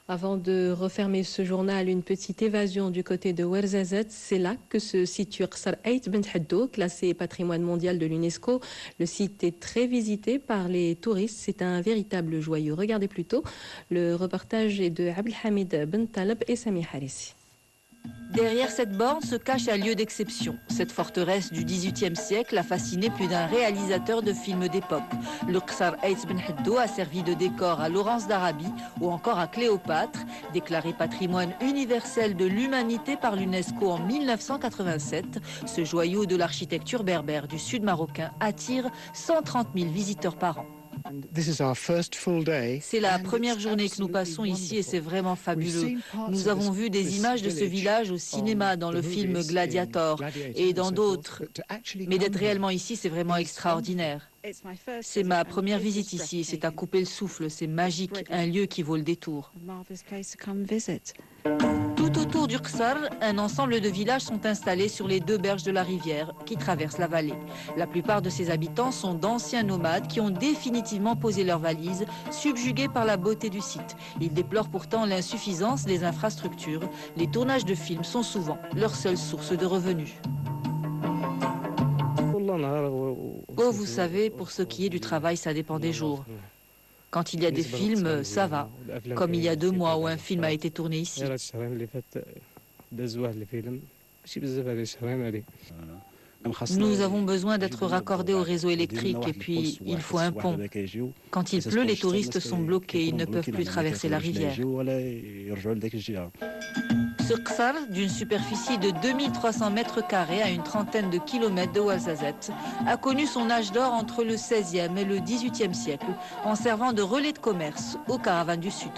Avant de refermer ce journal, une petite évasion du côté de Ouarzazate. C'est là que se situe Qsar Ait Ben Haddo, classé patrimoine mondial de l'UNESCO. Le site est très visité par les touristes. C'est un véritable joyau. Regardez plutôt. Le reportage est de Abdelhamid Ben Taleb et Sami Harissi. Derrière cette borne se cache un lieu d'exception. Cette forteresse du XVIIIe siècle a fasciné plus d'un réalisateur de films d'époque. Le Qsar Ait Ben Haddo a servi de décor à Laurence d'Arabie ou encore à Cléopâtre, déclaré patrimoine universel de l'humanité par l'UNESCO en 1987. Ce joyau de l'architecture berbère du sud marocain attire 130 000 visiteurs par an. C'est la première journée que nous passons ici et c'est vraiment fabuleux. Nous avons vu des images de ce village au cinéma, dans le film Gladiator et dans d'autres. Mais d'être réellement ici, c'est vraiment extraordinaire. C'est ma première visite ici, c'est à couper le souffle, c'est magique, un lieu qui vaut le détour. Tout autour du Qsar, un ensemble de villages sont installés sur les deux berges de la rivière qui traversent la vallée. La plupart de ses habitants sont d'anciens nomades qui ont définitivement posé leurs valises, subjugués par la beauté du site. Ils déplorent pourtant l'insuffisance des infrastructures. Les tournages de films sont souvent leur seule source de revenus. Oh, vous savez, pour ce qui est du travail, ça dépend des jours. Quand il y a des films, ça va. Comme il y a 2 mois où un film a été tourné ici. Nous avons besoin d'être raccordés au réseau électrique et puis il faut un pont. Quand il pleut, les touristes sont bloqués, ils ne peuvent plus traverser la rivière. Ce Qsar, d'une superficie de 2300 mètres carrés à une trentaine de kilomètres de Ouarzazate, a connu son âge d'or entre le XVIe et le XVIIIe siècle, en servant de relais de commerce aux caravanes du Sud.